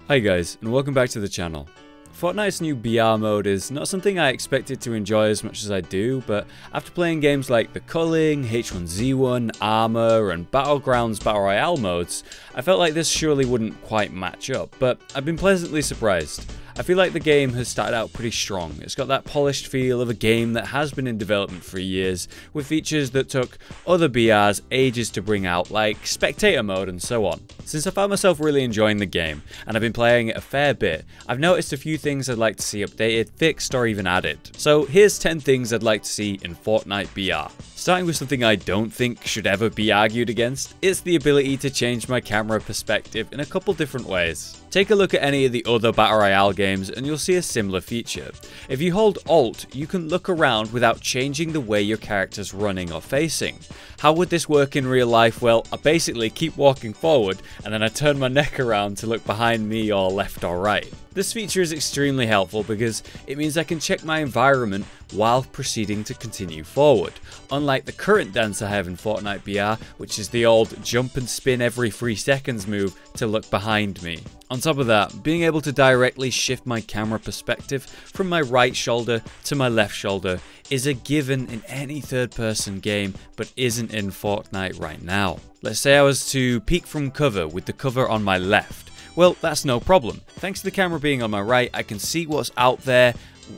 Hi guys, and welcome back to the channel. Fortnite's new BR mode is not something I expected to enjoy as much as I do, but after playing games like the Culling, H1Z1, Armor, and Battlegrounds Battle Royale modes, I felt like this surely wouldn't quite match up, but I've been pleasantly surprised. I feel like the game has started out pretty strong. It's got that polished feel of a game that has been in development for years, with features that took other BRs ages to bring out, like spectator mode and so on. Since I found myself really enjoying the game, and I've been playing it a fair bit, I've noticed a few things I'd like to see updated, fixed, or even added. So here's 10 things I'd like to see in Fortnite BR. Starting with something I don't think should ever be argued against, it's the ability to change my camera perspective in a couple different ways. Take a look at any of the other Battle Royale games and you'll see a similar feature. If you hold Alt, you can look around without changing the way your character's running or facing. How would this work in real life? Well, I basically keep walking forward and then I turn my neck around to look behind me or left or right. This feature is extremely helpful because it means I can check my environment while proceeding to continue forward, unlike the current dance I have in Fortnite BR, which is the old jump and spin every 3 seconds move to look behind me. On top of that, being able to directly shift my camera perspective from my right shoulder to my left shoulder is a given in any third-person game, but isn't in Fortnite right now. Let's say I was to peek from cover with the cover on my left. Well, that's no problem. Thanks to the camera being on my right, I can see what's out there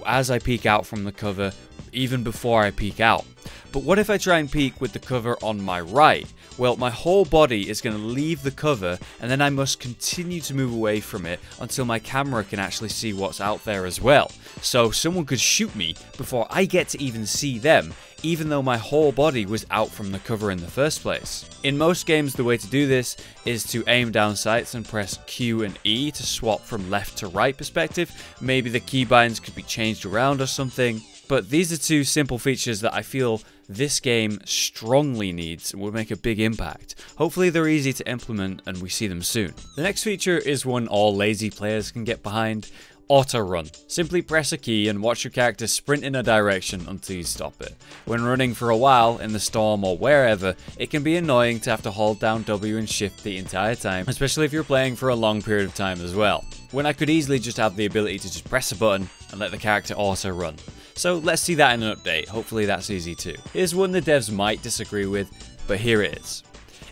as I peek out from the cover, even before I peek out. But what if I try and peek with the cover on my right? Well, my whole body is going to leave the cover and then I must continue to move away from it until my camera can actually see what's out there as well. So someone could shoot me before I get to even see them, even though my whole body was out from the cover in the first place. In most games, the way to do this is to aim down sights and press Q and E to swap from left to right perspective. Maybe the keybinds could be changed around or something. But these are two simple features that I feel this game strongly needs and will make a big impact. Hopefully they're easy to implement and we see them soon. The next feature is one all lazy players can get behind: auto run. Simply press a key and watch your character sprint in a direction until you stop it. When running for a while in the storm or wherever, it can be annoying to have to hold down W and shift the entire time, especially if you're playing for a long period of time as well, when I could easily just have the ability to just press a button and let the character auto run. So let's see that in an update. Hopefully that's easy too. Here's one the devs might disagree with, but here it is.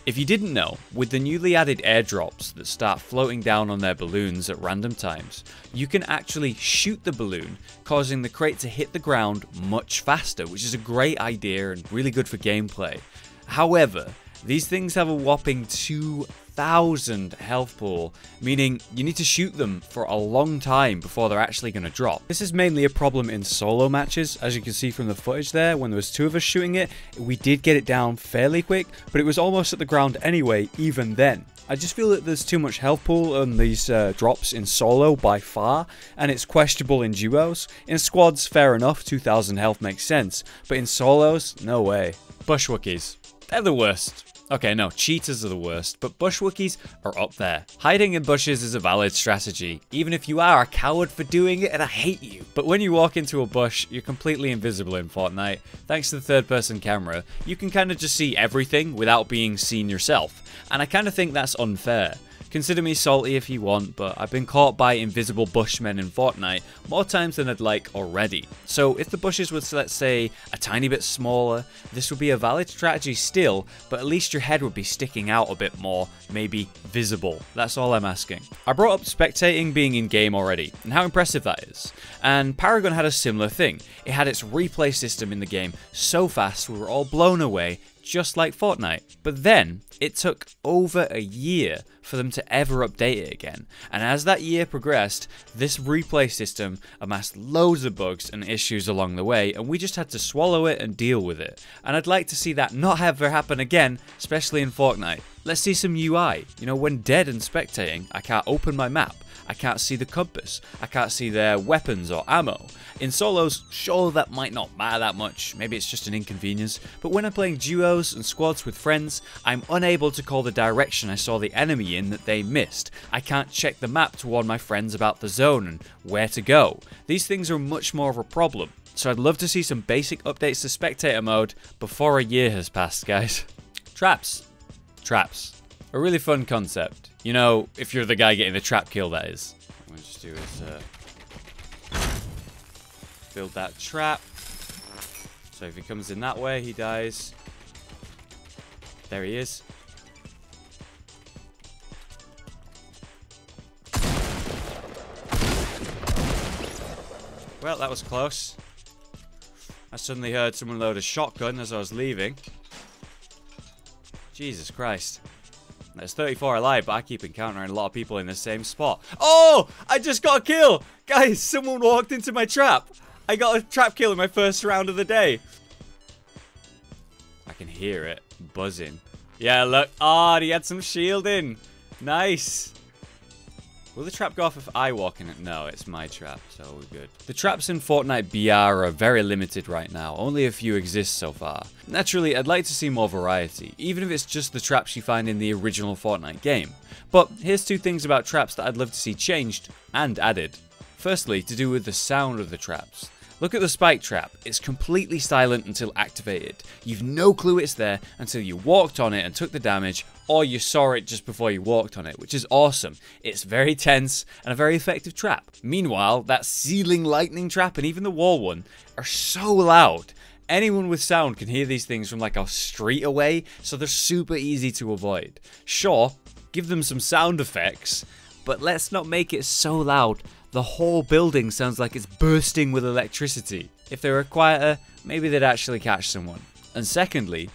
If you didn't know, with the newly added airdrops that start floating down on their balloons at random times, you can actually shoot the balloon, causing the crate to hit the ground much faster, which is a great idea and really good for gameplay. However, these things have a whopping 2,000 health pool, meaning you need to shoot them for a long time before they're actually going to drop. This is mainly a problem in solo matches. As you can see from the footage there, when there was 2 of us shooting it, we did get it down fairly quick, but it was almost at the ground anyway, even then. I just feel that there's too much health pool on these drops in solo by far, and it's questionable in duos. In squads, fair enough, 2,000 health makes sense, but in solos, no way. Bushwookies. They're the worst. Okay, no, cheaters are the worst, but bushwookies are up there. Hiding in bushes is a valid strategy, even if you are a coward for doing it and I hate you. But when you walk into a bush, you're completely invisible in Fortnite. Thanks to the third-person camera, you can kind of just see everything without being seen yourself, and I kind of think that's unfair. Consider me salty if you want, but I've been caught by invisible bushmen in Fortnite more times than I'd like already. So if the bushes was, let's say, a tiny bit smaller, this would be a valid strategy still, but at least your head would be sticking out a bit more, maybe visible. That's all I'm asking. I brought up spectating being in-game already, and how impressive that is. And Paragon had a similar thing. It had its replay system in the game so fast we were all blown away, just like Fortnite. But then, it took over a year for them to ever update it again, and as that year progressed, this replay system amassed loads of bugs and issues along the way, and we just had to swallow it and deal with it. And I'd like to see that not ever happen again, especially in Fortnite. Let's see some UI. You know, when dead and spectating, I can't open my map, I can't see the compass, I can't see their weapons or ammo. In solos, sure, that might not matter that much, maybe it's just an inconvenience, but when I'm playing duos and squads with friends, I'm unable to call the direction I saw the enemy in that they missed. I can't check the map to warn my friends about the zone and where to go. These things are much more of a problem, so I'd love to see some basic updates to spectator mode before a year has passed, guys. Traps. A really fun concept. You know, if you're the guy getting the trap kill, that is. What I'm going to just do is build that trap. So if he comes in that way, he dies. There he is. Well, that was close. I suddenly heard someone load a shotgun as I was leaving. Jesus Christ. There's 34 alive, but I keep encountering a lot of people in the same spot. Oh! I just got a kill! Guys, someone walked into my trap. I got a trap kill in my first round of the day. I can hear it buzzing. Yeah, look. Oh, he had some shielding. Nice. Will the trap go off if I walk in it? No, it's my trap, so we're good. The traps in Fortnite BR are very limited right now. Only a few exist so far. Naturally, I'd like to see more variety, even if it's just the traps you find in the original Fortnite game. But here's two things about traps that I'd love to see changed and added. Firstly, to do with the sound of the traps. Look at the spike trap. It's completely silent until activated. You've no clue it's there until you walked on it and took the damage, or you saw it just before you walked on it, which is awesome. It's very tense and a very effective trap. Meanwhile, that ceiling lightning trap and even the wall one are so loud. Anyone with sound can hear these things from like a street away, so they're super easy to avoid. Sure, give them some sound effects, but let's not make it so loud the whole building sounds like it's bursting with electricity. If they were quieter, maybe they'd actually catch someone. And secondly,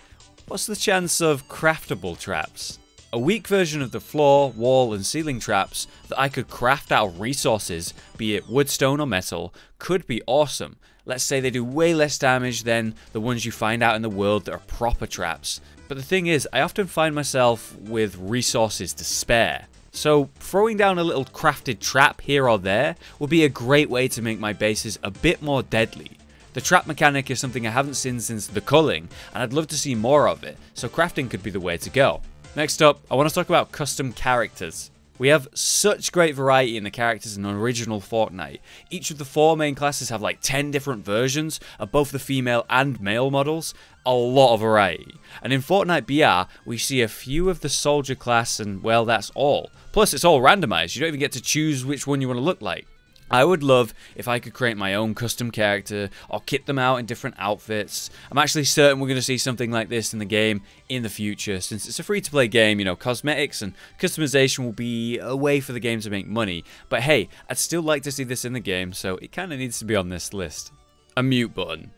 what's the chance of craftable traps? A weak version of the floor, wall, and ceiling traps that I could craft out of resources, be it wood, stone, or metal, could be awesome. Let's say they do way less damage than the ones you find out in the world that are proper traps. But the thing is, I often find myself with resources to spare. So throwing down a little crafted trap here or there would be a great way to make my bases a bit more deadly. The trap mechanic is something I haven't seen since the culling, and I'd love to see more of it, so crafting could be the way to go. Next up, I want to talk about custom characters. We have such great variety in the characters in original Fortnite. Each of the 4 main classes have like 10 different versions of both the female and male models. A lot of variety. And in Fortnite BR, we see a few of the soldier class and, well, that's all. Plus, it's all randomized. You don't even get to choose which one you want to look like. I would love if I could create my own custom character or kit them out in different outfits. I'm actually certain we're going to see something like this in the game in the future. Since it's a free-to-play game, you know, cosmetics and customization will be a way for the game to make money. But hey, I'd still like to see this in the game, so it kind of needs to be on this list. A mute button.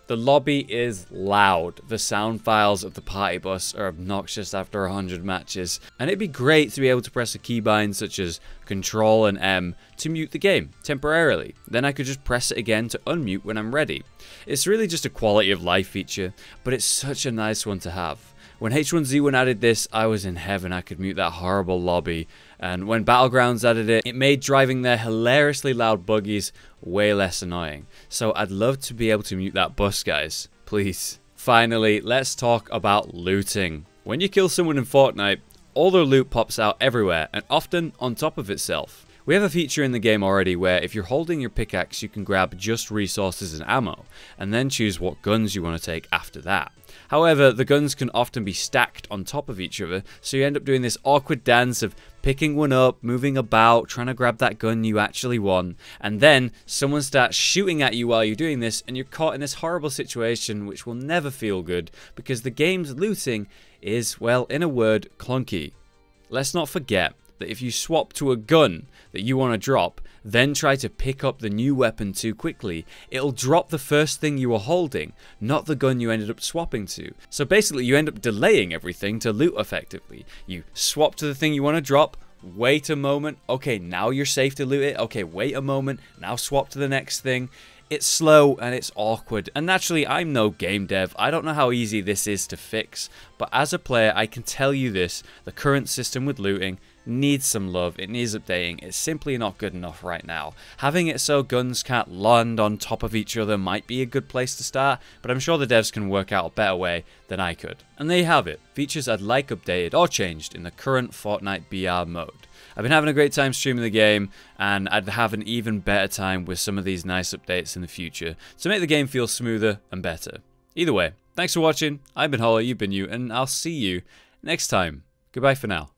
The lobby is loud. The sound files of the party bus are obnoxious after 100 matches, and it'd be great to be able to press a keybind such as Control and M to mute the game temporarily. Then I could just press it again to unmute when I'm ready. It's really just a quality of life feature, but it's such a nice one to have. When H1Z1 added this, I was in heaven. I could mute that horrible lobby. And when Battlegrounds added it, it made driving their hilariously loud buggies way less annoying. So I'd love to be able to mute that bus, guys. Please. Finally, let's talk about looting. When you kill someone in Fortnite, all their loot pops out everywhere and often on top of itself. We have a feature in the game already where if you're holding your pickaxe, you can grab just resources and ammo, and then choose what guns you want to take after that. However, the guns can often be stacked on top of each other, so you end up doing this awkward dance of picking one up, moving about, trying to grab that gun you actually want, and then someone starts shooting at you while you're doing this, and you're caught in this horrible situation which will never feel good, because the game's looting is, well, in a word, clunky. Let's not forget that if you swap to a gun that you want to drop, then try to pick up the new weapon too quickly, it'll drop the first thing you were holding, not the gun you ended up swapping to. So basically you end up delaying everything to loot effectively. You swap to the thing you want to drop, wait a moment, okay, now you're safe to loot it, okay, wait a moment, now swap to the next thing. It's slow and it's awkward, and naturally I'm no game dev, I don't know how easy this is to fix, but as a player I can tell you this, the current system with looting needs some love, it needs updating, it's simply not good enough right now. Having it so guns can't land on top of each other might be a good place to start, but I'm sure the devs can work out a better way than I could. And there you have it, features I'd like updated or changed in the current Fortnite BR mode. I've been having a great time streaming the game, and I'd have an even better time with some of these nice updates in the future to make the game feel smoother and better. Either way, thanks for watching, I've been Hollow, you've been you, and I'll see you next time. Goodbye for now.